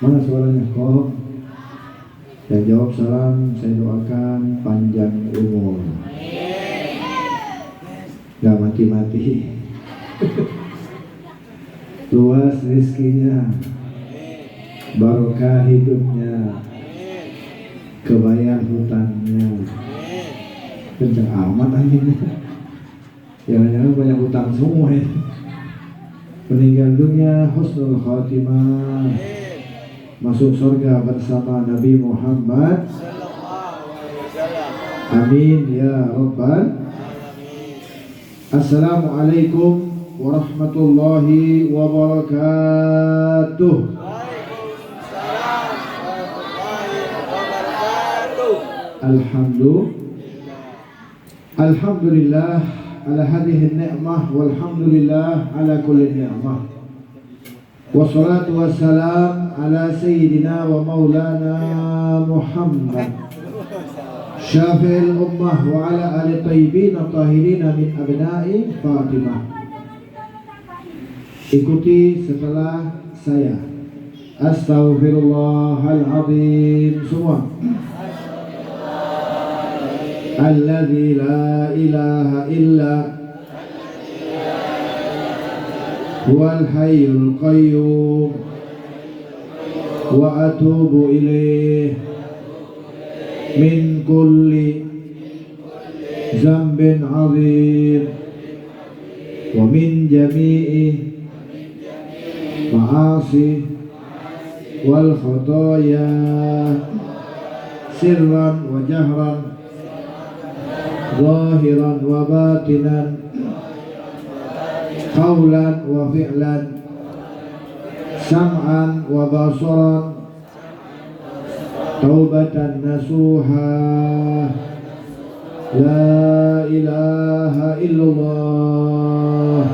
Mana suaranya kok? Yang jawab salam saya doakan panjang umur, gak mati-mati, luas rezekinya, barokah hidupnya, kebayar hutangnya. Kenceng amat anginnya. Jangan-jangan banyak hutang semua ya. Meninggal dunia husnul khatimah, masuk surga bersama Nabi Muhammad. Amin ya rabbal. Assalamualaikum warahmatullahi wabarakatuh. Alhamdulillah ala hadhihi ni'mah walhamdulillah ala kulli ni'mah. Wassalatu wassalam ala sayyidina wa maulana Muhammad syafi'il ummah wa ala ali tayyibin tahirin min abna'i Fatimah. Ikuti setelah saya. Astaghfirullahaladzim semua. Alladzi la ilaha illa huwal hayyul qayyum wa atubu ilaih min kulli zambin azim wa min jami'i ma'asi wal khotoya sirran wa jahran zahiran wa batinan qawlan wa fi'lan sam'an wa basaran taubatan nasuha. La ilaha illallah,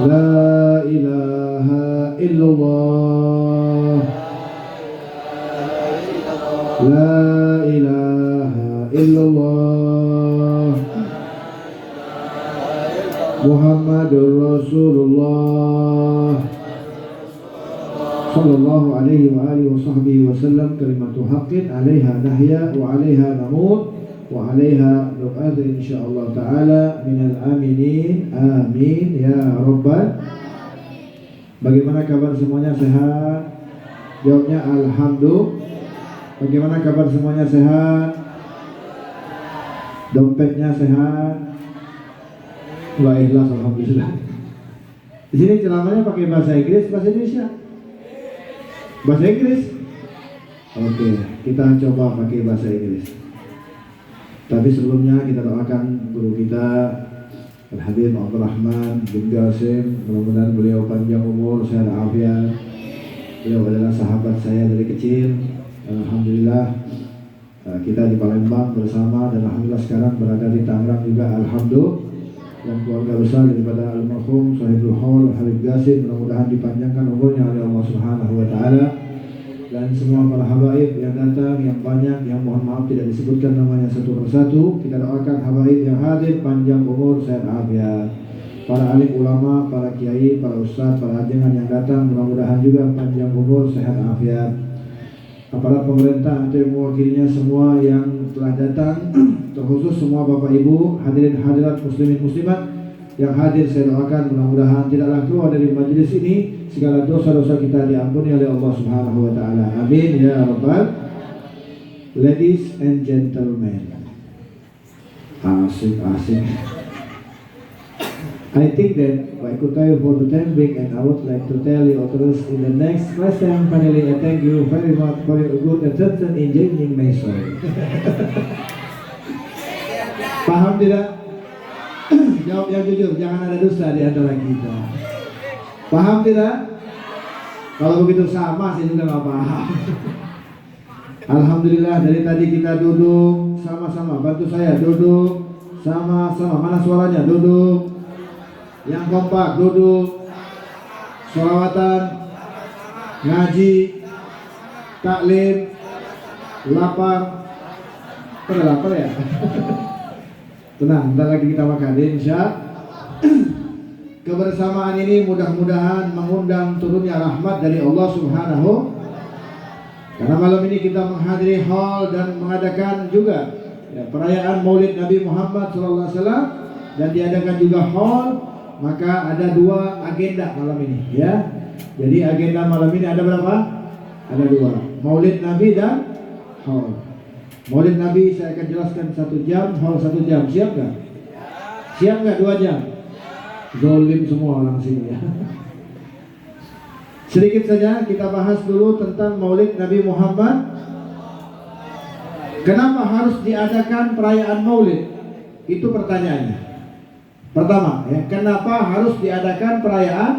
la ilaha illallah, la ilaha illallah, Muhammadur Rasulullah sallallahu alaihi wa alihi wa sahbihi wa sallam. Kalimatu haqqin 'alaiha nahya wa 'alaiha namut wa 'alaiha nu'ad insyaallah taala minal aminin. Amin ya rabbal. Bagaimana kabar semuanya, sehat? Jawabnya alhamdulillah. Bagaimana kabar semuanya, sehat? Dompetnya sehat? Wa ikhlas alhamdulillah. Di sini ceramahnya pakai bahasa Inggris, bahasa Indonesia? Bahasa Inggris? Oke, kita coba pakai bahasa Inggris. Tapi sebelumnya kita doakan guru kita Al-Habib Abdul Rahman bin Qasim, mudah-mudahan beliau panjang umur, sehat afiat. Beliau adalah sahabat saya dari kecil. Alhamdulillah kita di Palembang bersama, dan alhamdulillah sekarang berada di Tangerang juga alhamdulillah. Dan keluarga besar daripada almarhum Sahibul Haul Habib Qasim, mudah-mudahan dipanjangkan umurnya oleh Allah Subhanahu wa taala. Dan semua para habaib yang datang, yang banyak, yang mohon maaf tidak disebutkan namanya satu persatu, kita doakan habaib yang hadir panjang umur, sehat afiat. Para alim ulama, para kiai, para ustaz, para ajengan yang datang, mudah-mudahan juga panjang umur, sehat afiat. Aparat pemerintah atau yang mewakilinya semua yang telah datang, terkhusus semua bapak ibu, hadirin hadirat muslimin muslimat yang hadir, saya doakan mudah-mudahan tidaklah keluar dari majelis ini segala dosa-dosa kita diampuni oleh Allah Subhanahu wa taala. Amin ya rabbal. Ladies and gentlemen, asik. I think that I could tell you for the time being, and I would like to tell you others in the next class time. Finally, I thank you very much for your good attention in joining my show. Paham tidak? Jawab yang jujur, jangan ada dusta di antara kita. Paham tidak? Kalau begitu sama, saya juga nggak paham. Alhamdulillah, dari tadi kita duduk sama-sama. Bantu saya duduk sama-sama. Mana suaranya? Duduk. Yang kompak duduk. Sholawatan, ngaji, taklim, lapar. Pada lapar ya? Tenang, bentar lagi kita makan, insya. kebersamaan ini mudah-mudahan mengundang turunnya rahmat dari Allah Subhanahu. Karena malam ini kita menghadiri hall dan mengadakan juga perayaan Maulid Nabi Muhammad SAW dan diadakan juga hall, maka ada dua agenda malam ini ya. Jadi agenda malam ini ada berapa? Ada dua, Maulid Nabi dan hall. Maulid Nabi saya akan jelaskan 1 jam, hall 1 jam. Siap nggak? Siap nggak 2 jam? Zolim semua orang sini ya. Sedikit saja kita bahas dulu tentang Maulid Nabi Muhammad. Kenapa harus diadakan perayaan Maulid? Itu pertanyaannya. Pertama, ya, kenapa harus diadakan perayaan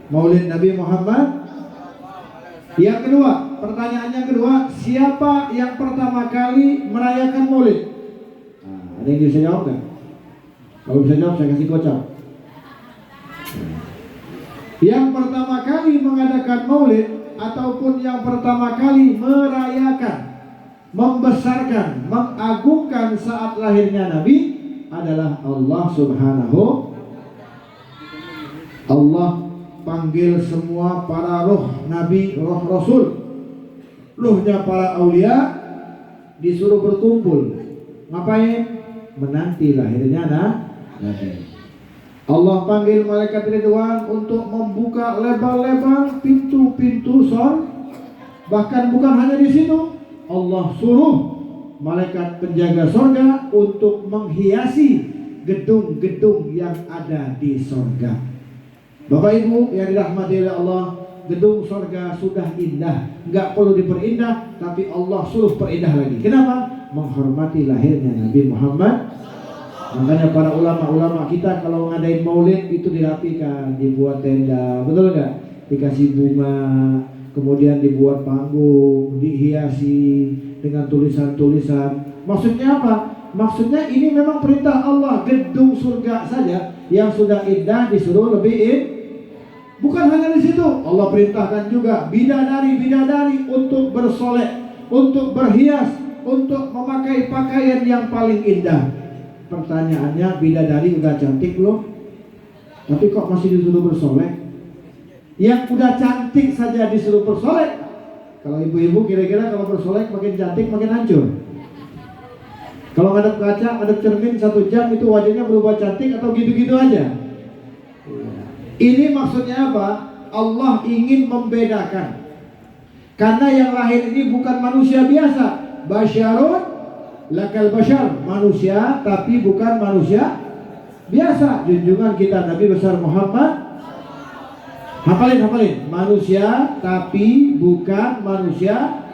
Maulid Nabi Muhammad? Yang kedua, pertanyaan yang kedua, siapa yang pertama kali merayakan Maulid? Nah, ada yang bisa jawab nggak? Kalau bisa jawab saya kasih gocap. Yang pertama kali mengadakan Maulid ataupun yang pertama kali merayakan, membesarkan, mengagungkan saat lahirnya Nabi adalah Allah Subhanahu. Allah panggil semua para roh Nabi, roh Rasul, rohnya para aulia, disuruh berkumpul. Ngapain? Menanti lahirnya Nabi. Allah panggil malaikat Ridwan untuk membuka lebar-lebar pintu-pintu surga. Bahkan bukan hanya di situ, Allah suruh malaikat penjaga surga untuk menghiasi gedung-gedung yang ada di surga. Bapak Ibu yang dirahmati oleh Allah, gedung surga sudah indah, nggak perlu diperindah, tapi Allah suruh perindah lagi. Kenapa? Menghormati lahirnya Nabi Muhammad. Makanya para ulama-ulama kita kalau ngadain Maulid itu dirapikan, dibuat tenda, betul nggak? Dikasih bunga, kemudian dibuat panggung, dihiasi dengan tulisan-tulisan. Maksudnya apa? Maksudnya ini memang perintah Allah. Gedung surga saja yang sudah indah disuruh lebih indah. Bukan hanya di situ, Allah perintahkan juga bidadari-bidadari untuk bersolek, untuk berhias, untuk memakai pakaian yang paling indah. Pertanyaannya, bidadari udah cantik belum? Tapi kok masih disuruh bersolek? Yang udah cantik saja disuruh bersolek. Kalau ibu-ibu kira-kira kalau bersolek makin cantik makin hancur. Kalau ngadep kaca, ngadep cermin 1 jam itu wajahnya berubah cantik atau gitu-gitu aja? Ini maksudnya apa? Allah ingin membedakan. Karena yang lahir ini bukan manusia biasa. Basyarun lakal bashar, manusia tapi bukan manusia biasa. Junjungan kita Nabi besar Muhammad, hafalin, manusia tapi bukan manusia.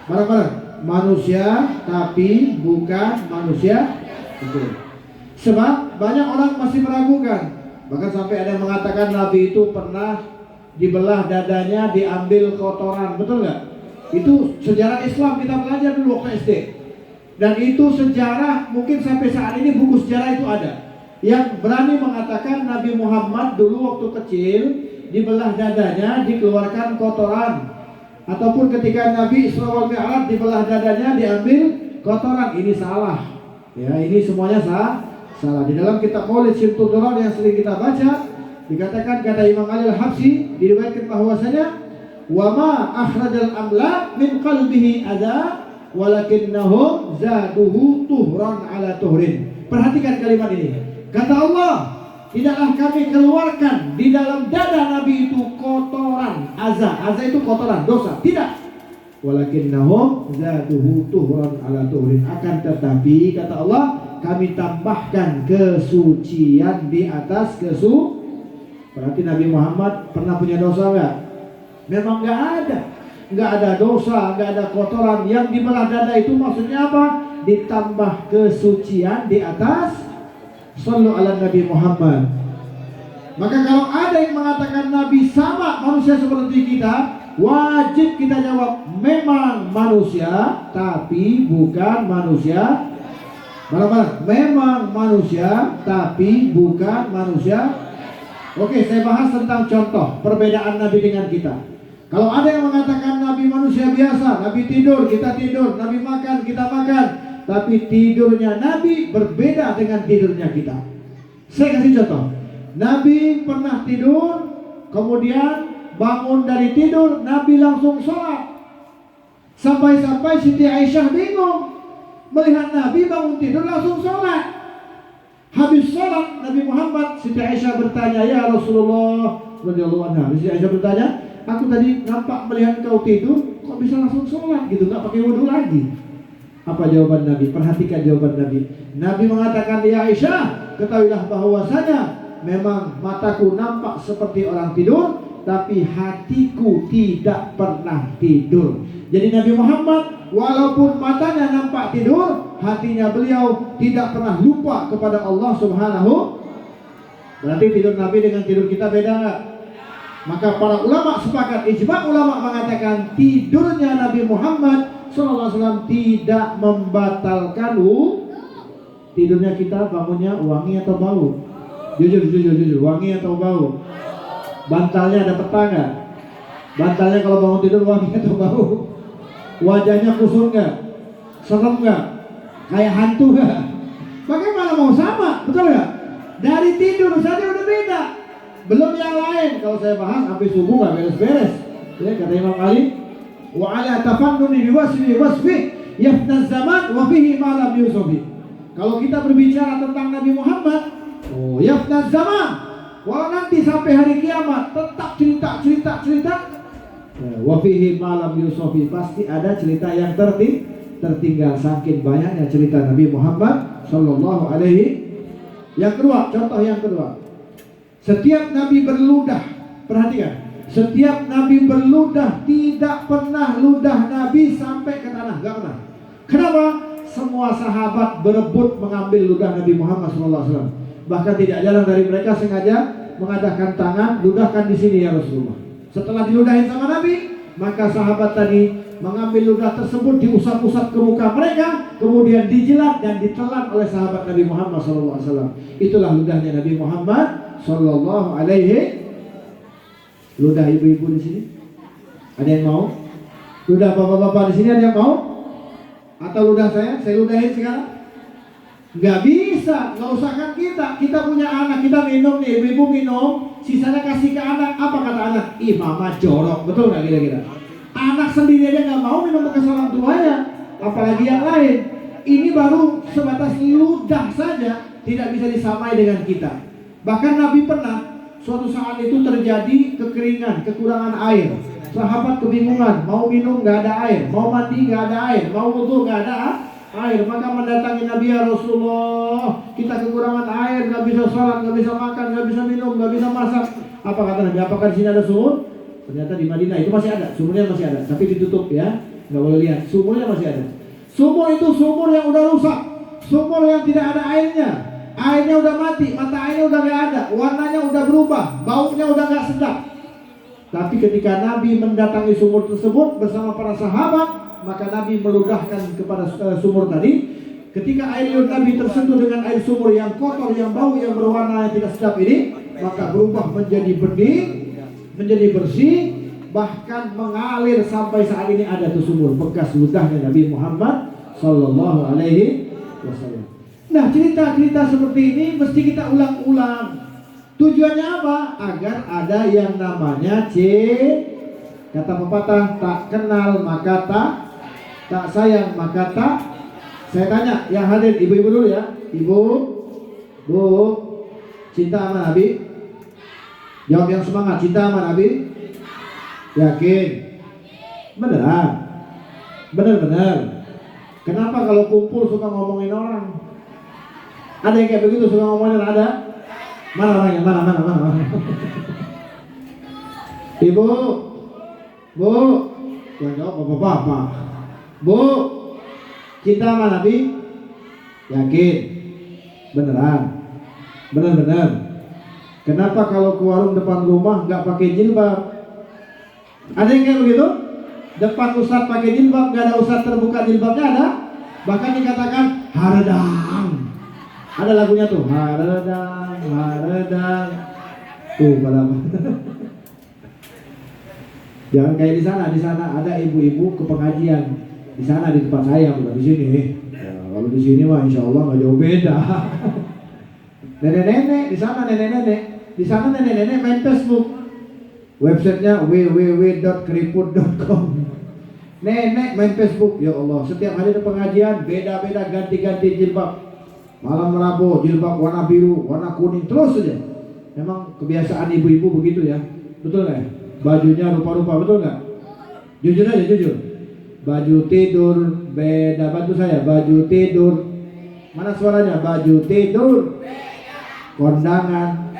Bareng-bareng, manusia tapi bukan manusia. Sebab banyak orang masih meragukan, bahkan sampai ada yang mengatakan Nabi itu pernah dibelah dadanya, diambil kotoran, betul nggak? Itu sejarah Islam kita belajar dulu waktu SD. Dan itu sejarah, mungkin sampai saat ini buku sejarah itu ada yang berani mengatakan Nabi Muhammad dulu waktu kecil dibelah dadanya, dikeluarkan kotoran. Ataupun ketika Nabi Isra wal Mi'raj dibelah dadanya, diambil kotoran. Ini salah. Ya, ini semuanya salah. Di dalam kitab Maulid Syimtul Durar yang sering kita baca, dikatakan kata Imam Ali Al-Habsyi, diriwayatkan bahwasanya wa ma akhrajal amla min qalbihi ada walakinnahum zaduhu tuhran ala tuhrin. Perhatikan kalimat ini. Kata Allah, tidaklah kami keluarkan di dalam dada Nabi itu kotoran, aza itu kotoran, dosa. Tidak. Walakinnahum zaduhu tuhran ala tuhrin. Akan tetapi kata Allah, kami tambahkan kesucian di atas Berarti Nabi Muhammad pernah punya dosa enggak? Memang enggak ada. Nggak ada dosa, nggak ada kotoran. Yang dibelah dada itu maksudnya apa? Ditambah kesucian di atas. Shallu ala Nabi Muhammad. Maka kalau ada yang mengatakan Nabi sama manusia seperti kita, wajib kita jawab, memang manusia tapi bukan manusia. Memang manusia tapi bukan manusia. Oke, saya bahas tentang contoh perbedaan Nabi dengan kita. Kalau ada yang mengatakan Nabi manusia biasa, Nabi tidur, kita tidur, Nabi makan, kita makan, tapi tidurnya Nabi berbeda dengan tidurnya kita. Saya kasih contoh. Nabi pernah tidur, kemudian bangun dari tidur, Nabi langsung sholat. Sampai-sampai Siti Aisyah bingung melihat Nabi bangun tidur langsung sholat. Habis sholat Nabi Muhammad, Siti Aisyah bertanya, ya Rasulullah radhiyallahu anha. Siti Aisyah bertanya, aku tadi nampak melihat kau tidur, kok bisa langsung sholat gitu, nggak pakai wudhu lagi? Apa jawaban Nabi? Perhatikan jawaban Nabi. Nabi mengatakan, ya Aisyah, ketahuilah bahwasanya memang mataku nampak seperti orang tidur, tapi hatiku tidak pernah tidur. Jadi Nabi Muhammad walaupun matanya nampak tidur, hatinya beliau tidak pernah lupa kepada Allah Subhanahu. Berarti tidur Nabi dengan tidur kita beda nggak? Maka para ulama sepakat, ijma ulama mengatakan tidurnya Nabi Muhammad SAW tidak membatalkan tidurnya kita. Bangunnya wangi atau bau? Jujur, wangi atau bau? Bantalnya ada peta nggak? Bantalnya kalau bangun tidur wangi atau bau? Wajahnya kusut nggak? Serem nggak? Kayak hantu nggak? Bagaimana mau sama? Betul nggak? Dari tidur saja udah beda. Belum yang lain. Kalau saya bahas sampai subuh nggak beres-beres. Ya, kata Imam Ali, wa ala tafannuni biwasfi yafna zaman wa fihi ma lam yusufi. Kalau kita berbicara tentang Nabi Muhammad, yafna zaman, walau nanti sampai hari kiamat tetap cerita. Wafihi malam Yusufi, pasti ada cerita yang tertinggal saking banyaknya cerita Nabi Muhammad Sallallahu Alaihi. Yang kedua, contoh yang kedua, setiap Nabi berludah, perhatikan, setiap Nabi berludah tidak pernah ludah Nabi sampai ke tanah, gak pernah. Kenapa? Semua sahabat berebut mengambil ludah Nabi Muhammad SAW. Bahkan tidak jarang dari mereka sengaja mengadakan tangan, ludahkan di sini ya Rasulullah. Setelah diludahin sama Nabi, maka sahabat tadi mengambil ludah tersebut, diusap-usap ke muka mereka, kemudian dijilat dan ditelan oleh sahabat Nabi Muhammad SAW. Itulah ludahnya Nabi Muhammad SAW. Ludah ibu-ibu di sini, ada yang mau? Ludah bapak-bapak di sini ada yang mau? Atau ludah saya ludahin sekarang? Nggak bisa, nggak usahkan kita. Kita punya anak, kita minum nih, ibu-ibu minum, sisanya kasih ke anak. Apa kata anak? Ih mama jorok, betul nggak kira-kira? Anak sendiri aja nggak mau minum bekas orang tuanya, apalagi yang lain. Ini baru sebatas ludah saja, tidak bisa disamai dengan kita. Bahkan Nabi pernah, suatu saat itu terjadi kekeringan, kekurangan air. Sahabat kebingungan, mau minum nggak ada air, mau mandi nggak ada air, mau wudu nggak ada air. Maka mendatangi Nabi, ya Rasulullah, kita kekurangan air, nggak bisa sholat, nggak bisa makan, nggak bisa minum, nggak bisa masak. Apa kata Nabi? Apakah di sini ada sumur? Ternyata di Madinah itu masih ada, sumurnya masih ada, tapi ditutup ya, nggak boleh lihat. Sumurnya masih ada. Sumur itu sumur yang udah rusak, sumur yang tidak ada airnya. Airnya udah mati, mata airnya udah nggak ada, warnanya udah berubah, baunya udah nggak sedap. Tapi ketika Nabi mendatangi sumur tersebut bersama para sahabat, maka Nabi meludahkan kepada sumur tadi. Ketika air liur Nabi tersentuh dengan air sumur yang kotor, yang bau, yang berwarna yang tidak sedap ini, maka berubah menjadi bening, menjadi bersih, bahkan mengalir sampai saat ini ada tuh sumur bekas ludahnya Nabi Muhammad Sallallahu Alaihi Wasallam. Nah, cerita-cerita seperti ini mesti kita ulang-ulang. Tujuannya apa? Agar ada yang namanya kata pepatah, tak kenal maka tak sayang maka tak. Saya tanya yang hadir, ibu-ibu dulu ya. Ibu, Bu, cinta sama Nabi? Jawab yang semangat, cinta sama Nabi? Yakin? Beneran? Bener-bener? Kenapa kalau kumpul suka ngomongin orang? Ada yang kayak begitu suka ngomongin, ada? Mana orangnya? Mana? Ibu, Bu, yang jawab bapak-bapak. Bu, cinta sama Nabi? Yakin? Beneran? Bener-bener? Kenapa kalau ke warung depan rumah nggak pakai jilbab? Ada yang kayak begitu? Depan ustadz pakai jilbab, nggak ada ustadz terbuka jilbabnya, ada? Bahkan dikatakan haredang. Ada lagunya tuh, haredang. Tuh pada jangan kayak di sana ada ibu-ibu ke pengajian. Di sana di tempat saya, bukan di sini. Ya, kalau di sini mah insya Allah nggak jauh beda. Nenek-nenek di sana, nenek-nenek Di sana nenek-nenek main Facebook. Websitenya www.keriput.com. Nenek main Facebook. Ya Allah, setiap hari ada pengajian, beda-beda, ganti-ganti jilbab. Malam Rabu jilbab warna biru, warna kuning, terus saja. Memang kebiasaan ibu-ibu begitu ya. Betul nggak? Bajunya rupa-rupa, betul nggak? Jujur aja, jujur. Baju tidur beda, bantu saya. Baju tidur. Mana suaranya? Baju tidur. Kondangan.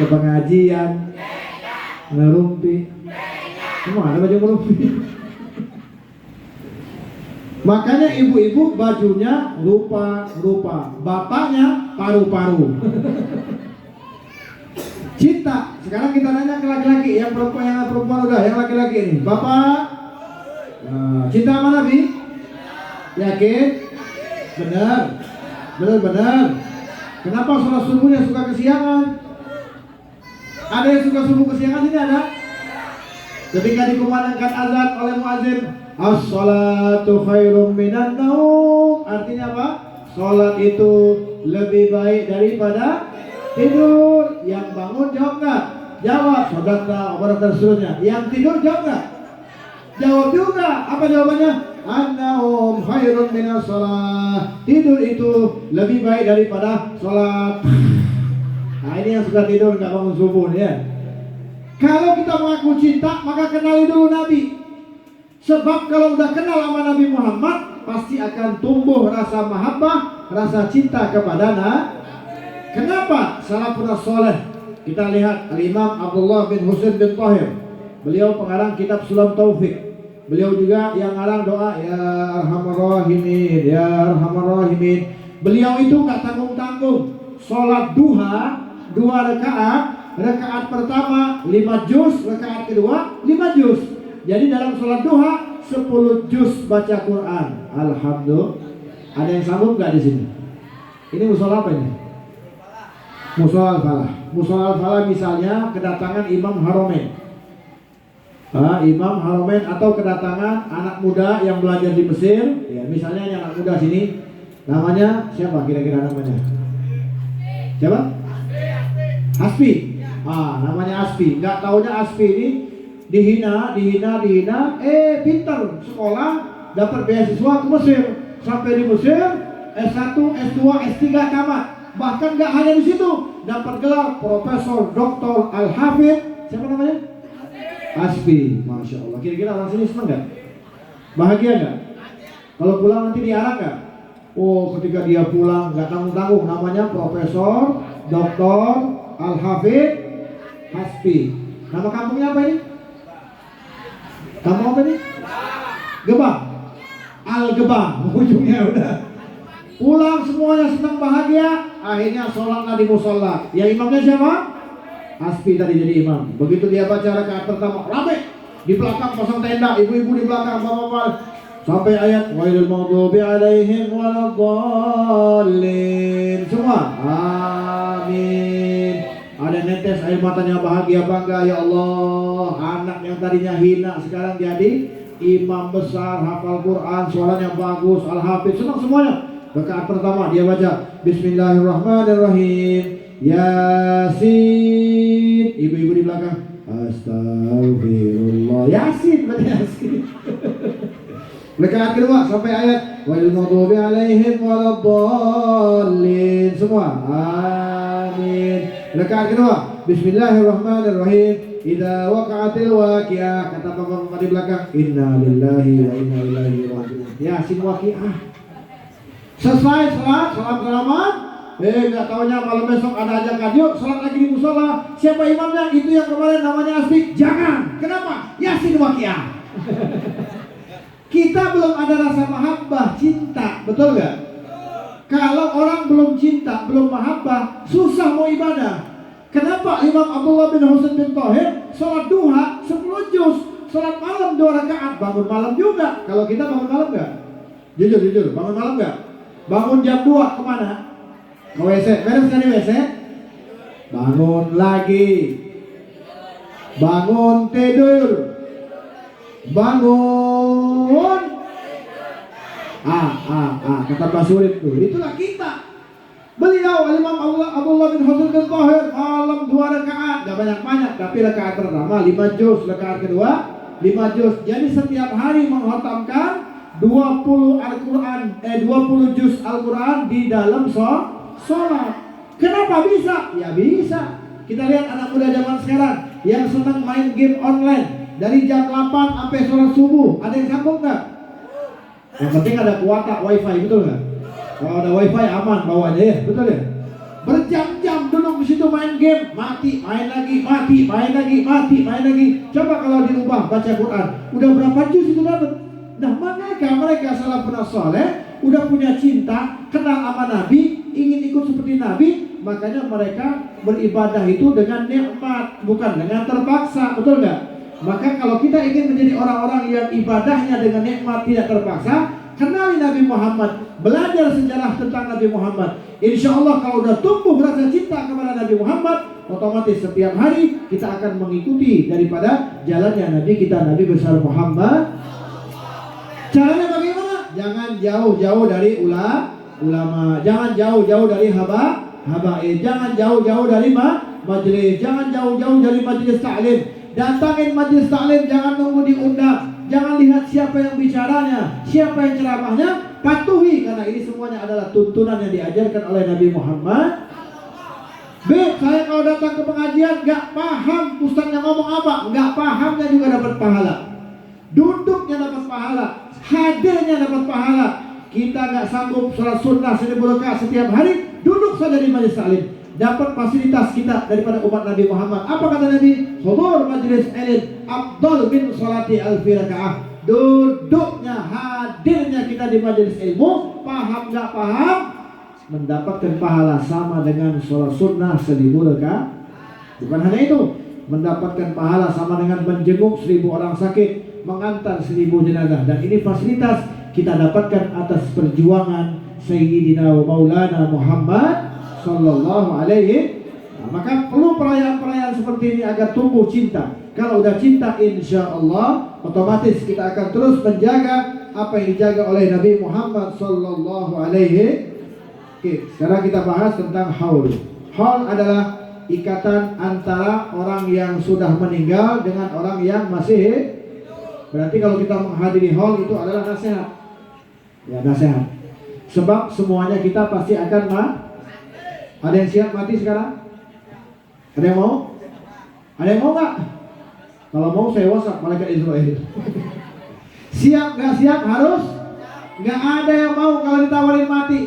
Ke pengajian. Ngerumpi. Semua ada baju ngerumpi. Makanya ibu-ibu bajunya rupa-rupa, bapaknya paru-paru. Cinta. Sekarang kita nanya ke laki-laki, yang perempuan udah, yang laki-laki ini, bapak, cinta sama Nabi? Yakin? Benar. Kenapa sholat subuhnya suka kesiangan? Ada yang suka subuh kesiangan ini ada? Ketika dikumandangkan azan oleh muazin, as-salatu khairum minan naum. Artinya apa? Salat itu lebih baik daripada tidur. Yang bangun jawab enggak? Jawab, sedekah, obat dan seterusnya. Yang tidur jawab enggak? Jawab juga. Apa jawabannya? An-naum khairun minas salat. Tidur itu lebih baik daripada salat. Nah, ini yang sudah tidur enggak bangun subuh ya. Kalau kita mengaku cinta, maka kenali dulu Nabi. Sebab kalau udah kenal sama Nabi Muhammad, pasti akan tumbuh rasa mahabbah, rasa cinta kepada Nabi. Kenapa? Salafun saleh. Kita lihat Imam Abdullah bin Husain bin Tahir. Beliau pengarang kitab Sulam Taufik. Beliau juga yang ngarang doa ya Arhamar Rahimin, ya Arhamar Rahimin. Beliau itu gak tanggung-tanggung. Salat duha 2 rakaat. Rakaat pertama 5 juz, rakaat kedua 5 juz. Jadi dalam sholat duha 10 juz baca Quran. Alhamdulillah. Ada yang sanggup nggak di sini? Ini musola apa ini? Musola al-falah. Musola al-falah misalnya kedatangan Imam Haromen. Imam Haromen atau kedatangan anak muda yang belajar di Mesir. Ya, misalnya yang anak muda sini namanya siapa kira-kira namanya? Siapa? Hasbi. Namanya Asfi. Nggak taunya Asfi ini dihina, pintar sekolah, dapat beasiswa ke Mesir, sampai di Mesir S1, S2, S3 tamat. Bahkan nggak hanya di situ, dapat gelar Profesor Dr. Al-Hafidh. Siapa namanya? Asfi. Masya Allah. Kira-kira orang sini senang nggak? Bahagia nggak? Kalau pulang nanti diarak nggak? Oh, ketika dia pulang nggak tanggung-tanggung, namanya Profesor Dr. Al-Hafidh Hasbi. Nama kampungnya apa ini? Kampung apa ini? Gebang. Al-Gebang. Ujungnya udah. Pulang semuanya senang bahagia. Akhirnya sholatlah di musola. Ya imamnya siapa? Hasbi tadi jadi imam. Begitu dia baca rakaat pertama, rame. Di belakang pasang tenda, ibu-ibu di belakang, bapak-bapak. Sampai ayat ghairil maghdubi alaihim waladdallin. Semua. Amin. Ada netes air matanya bahagia bangga, ya Allah. Anak yang tadinya hina sekarang jadi imam besar, hafal Quran, suaranya bagus, al-hafidh, senang semuanya. Rakaat pertama dia baca Bismillahirrahmanirrahim, Yasin. Ibu-ibu di belakang Astagfirullah, Yasin, baca Yasin. Rakaat kedua sampai ayat walil maghdubi alaihim waladdallin. Semua. Amin. Rakaat kedua Bismillahirrahmanirrahim, idza waqa'atil waqi'ah. Kata bapak di belakang, inna lillahi wa inna ilaihi raji'un. Yasin waqi'ah. Selesai salat salaman. Enggak taunya malam besok ada ajakan, yuk salat lagi di musola. Siapa imamnya? Itu yang kemarin namanya Asfi. Jangan. Kenapa? Yasin waqi'ah. Kita belum ada rasa mahabbah, cinta, betul gak? Kalau orang belum cinta, belum mahabbah, susah mau ibadah. Kenapa Imam Abdullah bin Husain bin Tahir sholat duha 10 juz, sholat malam 2 rakaat, bangun malam juga. Kalau kita bangun malam gak? Jujur, bangun malam gak? Bangun jam 2 kemana? Ke WC, beres kan di WC? Bangun lagi. Bangun tidur. Bangun. Kata Pak Surit tuh, itulah kita. Beliau beliau Imam Abdullah bin Husain bin Tahir malam 2 rakaat, gak banyak-banyak, tapi rakaat pertama 5 juz, rakaat kedua 5 juz. Jadi setiap hari menghatamkan 20 juz Al-Quran di dalam sholat. Kenapa bisa? Ya bisa. Kita lihat anak muda zaman sekarang yang senang main game online dari jam 8 sampai sholat subuh. Ada yang sanggup nggak? Yang penting ada kuota wifi, betul nggak? Kalau ada wifi aman bawanya ya, betul ya? Berjam-jam duduk di situ main game, mati, main lagi, mati, main lagi, mati, main lagi. Coba kalau dirubah baca Quran, udah berapa juz itu dapat? Nah, mereka salafun saleh udah punya cinta, kenal sama Nabi, ingin ikut seperti Nabi, makanya mereka beribadah itu dengan nikmat, bukan dengan terpaksa, betul nggak? Maka kalau kita ingin menjadi orang-orang yang ibadahnya dengan nikmat, tidak terpaksa, kenali Nabi Muhammad, belajar sejarah tentang Nabi Muhammad. Insya Allah kalau udah tumbuh rasa cinta kepada Nabi Muhammad, otomatis setiap hari kita akan mengikuti daripada jalannya Nabi kita, Nabi besar Muhammad. Caranya bagaimana? Jangan jauh-jauh dari ulama, jangan jauh-jauh dari habaib, jangan jauh-jauh dari majelis, jangan jauh-jauh dari majelis taklim. Datangin majelis taklim, jangan nunggu diundang, jangan lihat siapa yang bicaranya, siapa yang ceramahnya, patuhi karena ini semuanya adalah tuntunan yang diajarkan oleh Nabi Muhammad. Saya kalau datang ke pengajian gak paham ustaznya ngomong apa, gak pahamnya juga dapat pahala, duduknya dapat pahala, hadirnya dapat pahala. Kita gak sanggup sholat sunnah 1000 rakaat setiap hari, duduk saja di majelis taklim, dapat fasilitas kita daripada umat Nabi Muhammad. Apa kata Nabi? Hudur majlis ilm afdal min sholati alfi rakaat. Duduknya, hadirnya kita di majelis ilmu, paham gak paham, mendapatkan pahala sama dengan sholat sunnah 1000 rakaat. Bukan hanya itu, mendapatkan pahala sama dengan menjenguk 1000 orang sakit, mengantar 1000 jenazah. Dan ini fasilitas kita dapatkan atas perjuangan Sayyidina Maulana Muhammad Sallallahu Alaihi. Maka perlu perayaan-perayaan seperti ini agar tumbuh cinta. Kalau udah cinta, insya Allah otomatis kita akan terus menjaga apa yang dijaga oleh Nabi Muhammad Sallallahu Alaihi. Oke, sekarang kita bahas tentang haul. Haul adalah ikatan antara orang yang sudah meninggal dengan orang yang masih. Berarti kalau kita menghadiri haul itu adalah nasihat. Ya, nasihat. Sebab semuanya kita pasti akan Ada yang siap mati sekarang? Ada yang mau? Ada yang mau nggak? Kalau mau saya WhatsApp malaikat Israel. Siap nggak siap? Harus. Nggak ada yang mau kalau ditawarin mati.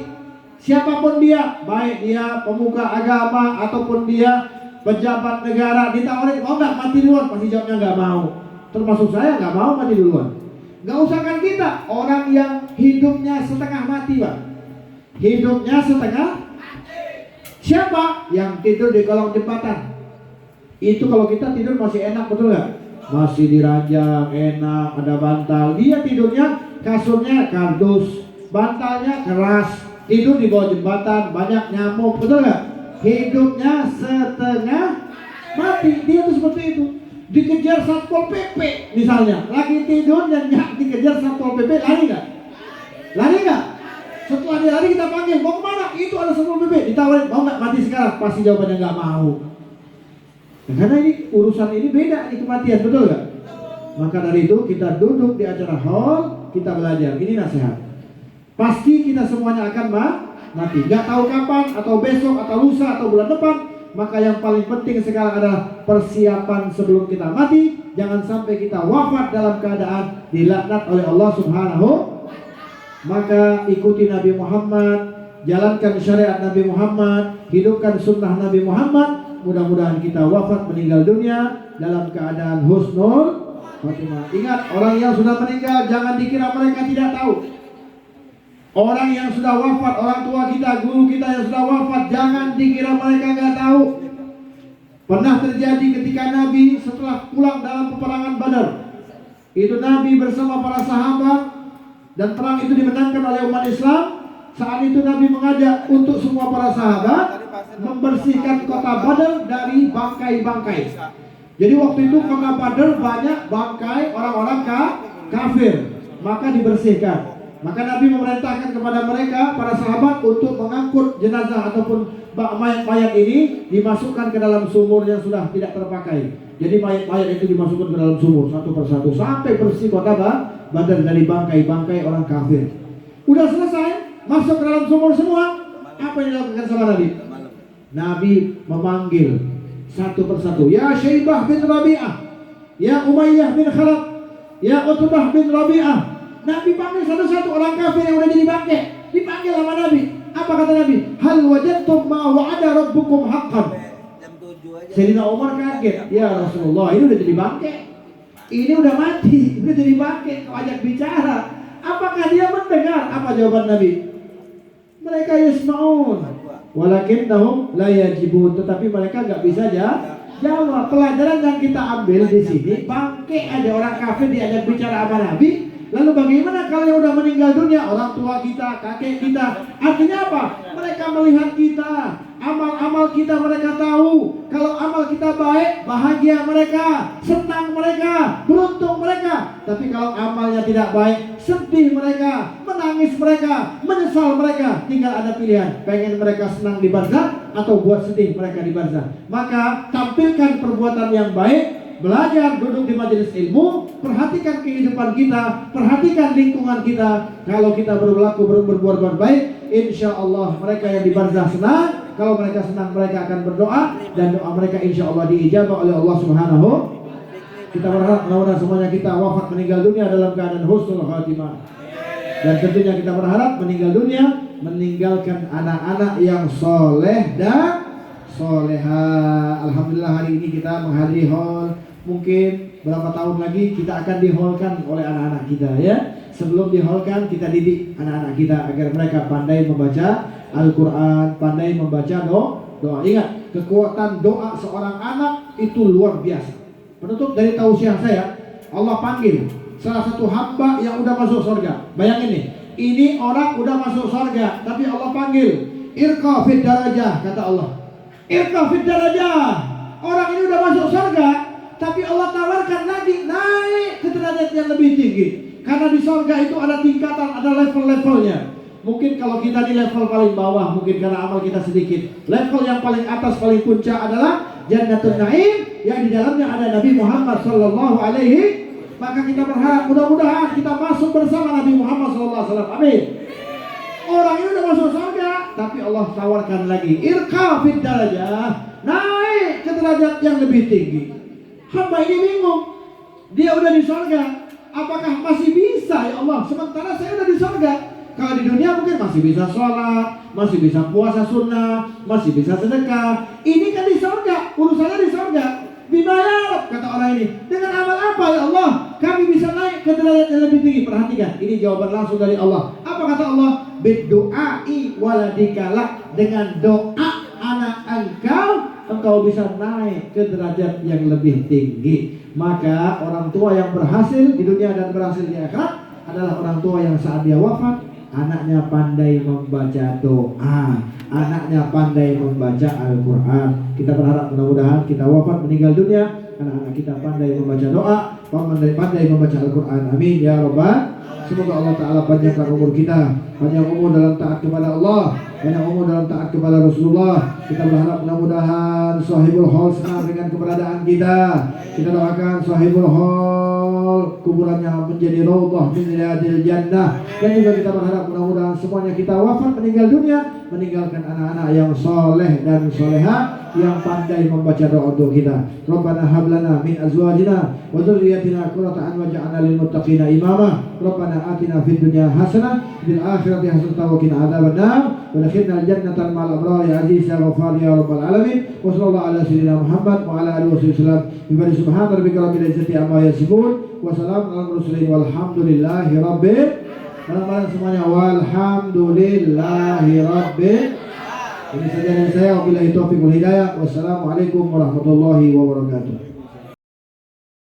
Siapapun dia, baik dia pemuka agama ataupun dia pejabat negara, ditawarin mau nggak mati duluan, pasti jawabnya nggak mau. Termasuk saya nggak mau mati duluan. Nggak usah kan kita, orang yang hidupnya setengah mati, Pak. Hidupnya setengah mati. Siapa? Yang tidur di kolong jembatan. Itu kalau kita tidur masih enak, betul nggak? Masih diranjang, enak, ada bantal. Dia tidurnya kasurnya kardus, bantalnya keras. Tidur di bawah jembatan, banyak nyamuk, betul nggak? Hidupnya setengah mati. Dia tuh seperti itu. Dikejar Satpol PP misalnya, lagi tidur dan dikejar Satpol PP, lari nggak? Lari nggak? Setelah dia lari kita panggil, mau kemana? Itu ada Satpol PP, ditawarin mau nggak mati sekarang? Pasti jawabannya nggak mau. Nah, karena ini urusan ini beda, ini kematian, betul nggak? Maka dari itu kita duduk di acara hall, kita belajar. Ini nasihat. Pasti kita semuanya akan mati. Nggak tahu kapan, atau besok, atau lusa, atau bulan depan. Maka yang paling penting sekarang adalah persiapan sebelum kita mati. Jangan sampai kita wafat dalam keadaan dilaknat oleh Allah Subhanahu. Maka ikuti Nabi Muhammad, jalankan syariat Nabi Muhammad, hidupkan sunnah Nabi Muhammad. Mudah-mudahan kita wafat meninggal dunia dalam keadaan husnul khotimah. Ingat, orang yang sudah meninggal jangan dikira mereka tidak tahu. Orang yang sudah wafat, orang tua kita, guru kita yang sudah wafat, jangan dikira mereka nggak tahu. Pernah terjadi ketika Nabi setelah pulang dalam peperangan Badar. Itu Nabi bersama para sahabat dan perang itu dimenangkan oleh umat Islam. Saat itu Nabi mengajak untuk semua para sahabat membersihkan kota Badar dari bangkai-bangkai. Jadi waktu itu kota Badar banyak bangkai orang-orang kafir, maka dibersihkan. Maka Nabi memerintahkan kepada mereka, para sahabat, untuk mengangkut jenazah ataupun mayat-mayat ini dimasukkan ke dalam sumur yang sudah tidak terpakai. Jadi mayat-mayat itu dimasukkan ke dalam sumur satu persatu sampai bersih kota Badar dari bangkai-bangkai orang kafir. Udah selesai, masuk ke dalam sumur semua. Apa yang dilakukan sama Nabi? Nabi memanggil satu persatu. Ya Syaibah bin Rabi'ah, ya Umayyah bin Khalaf, ya Utbah bin Rabi'ah. Nabi panggil satu-satu orang kafir yang udah jadi bangkai. Dipanggil sama Nabi. Apa kata Nabi? Hal wajadtum ma wa'ada rabbukum haqqan. Sayyidina Umar kaget. Ya Rasulullah, ini udah jadi bangkai. Ini udah mati, udah jadi bangkai. Kau ajak bicara. Apakah dia mendengar? Apa jawaban Nabi? Mereka yasma'un walakinnahum la yajibun, tetapi mereka enggak bisa jawab. Pelajaran yang kita ambil di sini, bangke ada orang kafir diajak bicara sama Nabi. Lalu bagaimana kalau yang udah meninggal dunia, orang tua kita, kakek kita? Artinya apa? Mereka melihat kita, amal-amal kita mereka tahu. Kalau amal kita baik, bahagia mereka, senang mereka, beruntung mereka. Tapi kalau amalnya tidak baik, sedih mereka, menangis mereka, menyesal mereka. Tinggal ada pilihan, pengen mereka senang di barzakh atau buat sedih mereka di barzakh. Maka tampilkan perbuatan yang baik, belajar, duduk di majelis ilmu, perhatikan kehidupan kita, perhatikan lingkungan kita. Kalau kita berbuat baik, insya Allah mereka yang di barzakh senang. Kalau mereka senang, mereka akan berdoa, dan doa mereka insya Allah diijabah oleh Allah Subhanahu. Kita berharap mudah-mudahan semuanya kita wafat meninggal dunia dalam keadaan husnul khatimah. Dan tentunya kita berharap meninggal dunia meninggalkan anak-anak yang soleh dan soleha. Alhamdulillah hari ini kita menghadiri haul. Mungkin berapa tahun lagi kita akan diholkan oleh anak-anak kita, ya. Sebelum diholkan, kita didik anak-anak kita agar mereka pandai membaca Al-Quran, pandai membaca doa. Ingat, kekuatan doa seorang anak itu luar biasa. Penutup dari tausiah saya, Allah panggil salah satu hamba yang udah masuk surga. Bayangin nih, ini orang udah masuk surga, tapi Allah panggil, irqa fid darajah, kata Allah. Irqa fid darajah. Orang ini udah masuk surga, tapi Allah tawarkan lagi naik ke derajat yang lebih tinggi. Karena di surga itu ada tingkatan, ada level-levelnya. Mungkin kalau kita di level paling bawah, mungkin karena amal kita sedikit. Level yang paling atas, paling puncak adalah Jannatul Naim, yang di dalamnya ada Nabi Muhammad sallallahu alaihi. Maka kita berharap mudah-mudahan kita masuk bersama Nabi Muhammad sallallahu alaihi wasallam. Amin. Orang ini udah masuk surga, tapi Allah tawarkan lagi, irqa fid darajah, naik ke derajat yang lebih tinggi. Hamba ini bingung. Dia udah di surga, apakah masih bisa ya Allah? Sementara saya udah di surga. Kalau di dunia mungkin masih bisa sholat, masih bisa puasa sunnah, masih bisa sedekah. Ini kan di surga, urusannya di surga. Dibayar, kata orang ini. Dengan amal apa ya Allah? Kami bisa naik ke derajat yang lebih tinggi. Perhatikan, ini jawaban langsung dari Allah. Apa kata Allah? Bidu'ai waladikala, dengan doa anak engkau bisa naik ke derajat yang lebih tinggi. Maka orang tua yang berhasil di dunia dan berhasil di akhirat adalah orang tua yang saat dia wafat, anaknya pandai membaca doa, anaknya pandai membaca Al-Quran. Kita berharap mudah-mudahan kita wafat meninggal dunia, anak-anak kita pandai membaca doa, pandai membaca Al-Quran. Amin ya Rabbal. Semoga Allah Ta'ala panjangkan umur kita, panjang umur dalam taat kepada Allah, panjang umur dalam taat kepada Rasulullah. Kita berharap mudah-mudahan sahibul haul senang dengan keberadaan kita. Kita doakan sahibul haul kuburannya menjadi raudhah min riyadil jannah. Dan juga kita berharap mudah-mudahan semuanya kita wafat meninggal dunia meninggalkan anak-anak yang soleh dan soleha, yang pandai membaca doa untuk kita. Rabbana hab lana min azwajina wa dzurriyyatina qurrata a'yun waj'alna lil muttaqina imama. Rabbana atina fid dunya hasanah fil akhirati hasanah wa qina adzabannar wa adkhilna jannatan ma'al abrar ya aziz ya ghafar ya rabbal alamin. Wa sallallahu ala sayyidina Muhammad wa ala alihi wasallam. Bi subhana rabbika rabbil izzati amma yasifun wa salamun alal mursalin walhamdulillahi rabbil alamin. Semuanya walhamdulillahi rabbil. Ini saja dari saya. Wabillahi taufiq wal hidayah. Wassalamualaikum warahmatullahi wabarakatuh.